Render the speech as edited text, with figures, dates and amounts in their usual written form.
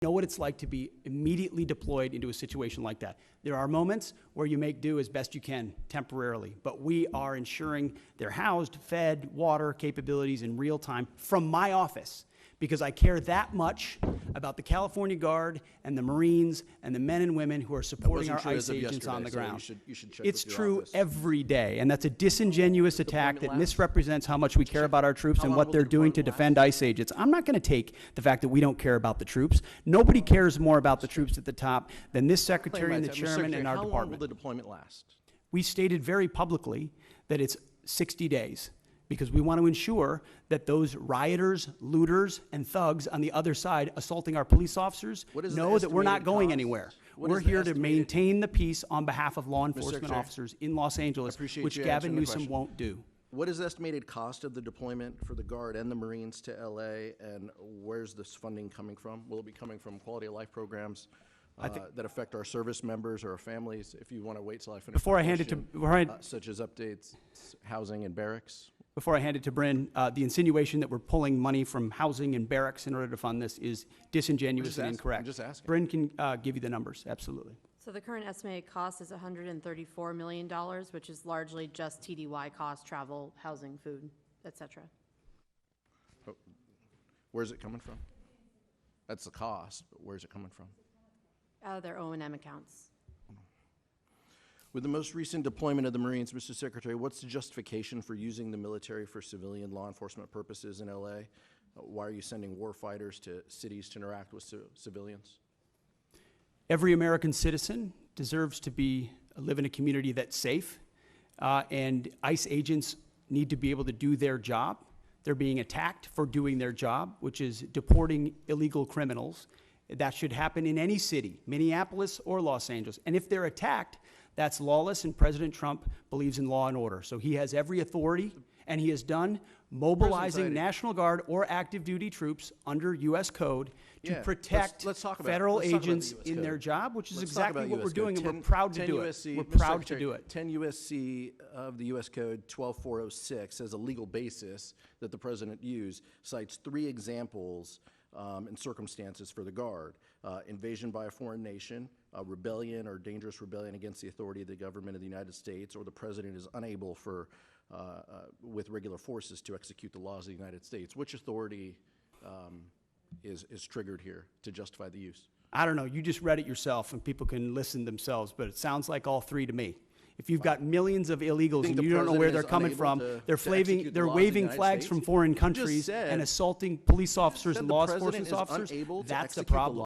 know what it's like to be immediately deployed into a situation like that. There are moments where you make do as best you can temporarily, but we are ensuring they're housed, fed, water capabilities in real time from my office, because I care that much about the California Guard and the Marines and the men and women who are supporting our ICE agents on the ground. You should check It's with your true office. every day, and that's a disingenuous attack that misrepresents how much we care about our troops and long what will they're the doing to deployment defend ICE agents. I'm not going to take the fact that we don't care about the troops. Nobody cares more about the troops at the top than this secretary and the chairman and our How long will department. the deployment last? We stated very publicly that it's 60 days. Because we want to ensure that those rioters, looters, and thugs on the other side assaulting our police officers know that we're not going anywhere. We're here to maintain the peace on behalf of law enforcement officers in Los Angeles, which Gavin Newsom won't do. What is the estimated cost of the deployment for the Guard and the Marines to LA, and where's this funding coming from? Will it be coming from quality of life programs that affect our service members or our families? If you want to wait till I finish Before I hand it to such as updates, housing and barracks. Before I hand it to Bryn, the insinuation that we're pulling money from housing and barracks in order to fund this is disingenuous and incorrect. I'm just asking. Bryn can give you the numbers, absolutely. So the current estimated cost is $134 million, which is largely just TDY costs, travel, housing, food, et cetera. Oh, where's it coming from? That's the cost, but where's it coming from? Out of their O&M accounts. With the most recent deployment of the Marines, Mr. Secretary, what's the justification for using the military for civilian law enforcement purposes in LA? Why are you sending war fighters to cities to interact with civilians? Every American citizen deserves to live in a community that's safe, and ICE agents need to be able to do their job. They're being attacked for doing their job, which is deporting illegal criminals. That should happen in any city, Minneapolis or Los Angeles. And if they're attacked, that's lawless, and President Trump believes in law and order. So he has every authority, and he has done mobilizing National Guard or active duty troops under U.S. code to protect federal agents in their job, which is exactly what we're doing, and we're proud to do it. We're proud to do it. 10 U.S.C. of the U.S. Code 12406 as a legal basis that the President used cites 3 examples and circumstances for the Guard: invasion by a foreign nation, rebellion or dangerous rebellion against the authority of the government of the United States, or the President is unable with regular forces to execute the laws of the United States. Which authority is triggered here to justify the use? I don't know. You just read it yourself, and people can listen themselves, but it sounds like all 3 to me. If you've got millions of illegals and you don't know where they're coming from, they're waving flags from foreign countries and assaulting police officers and law enforcement officers, that's the problem.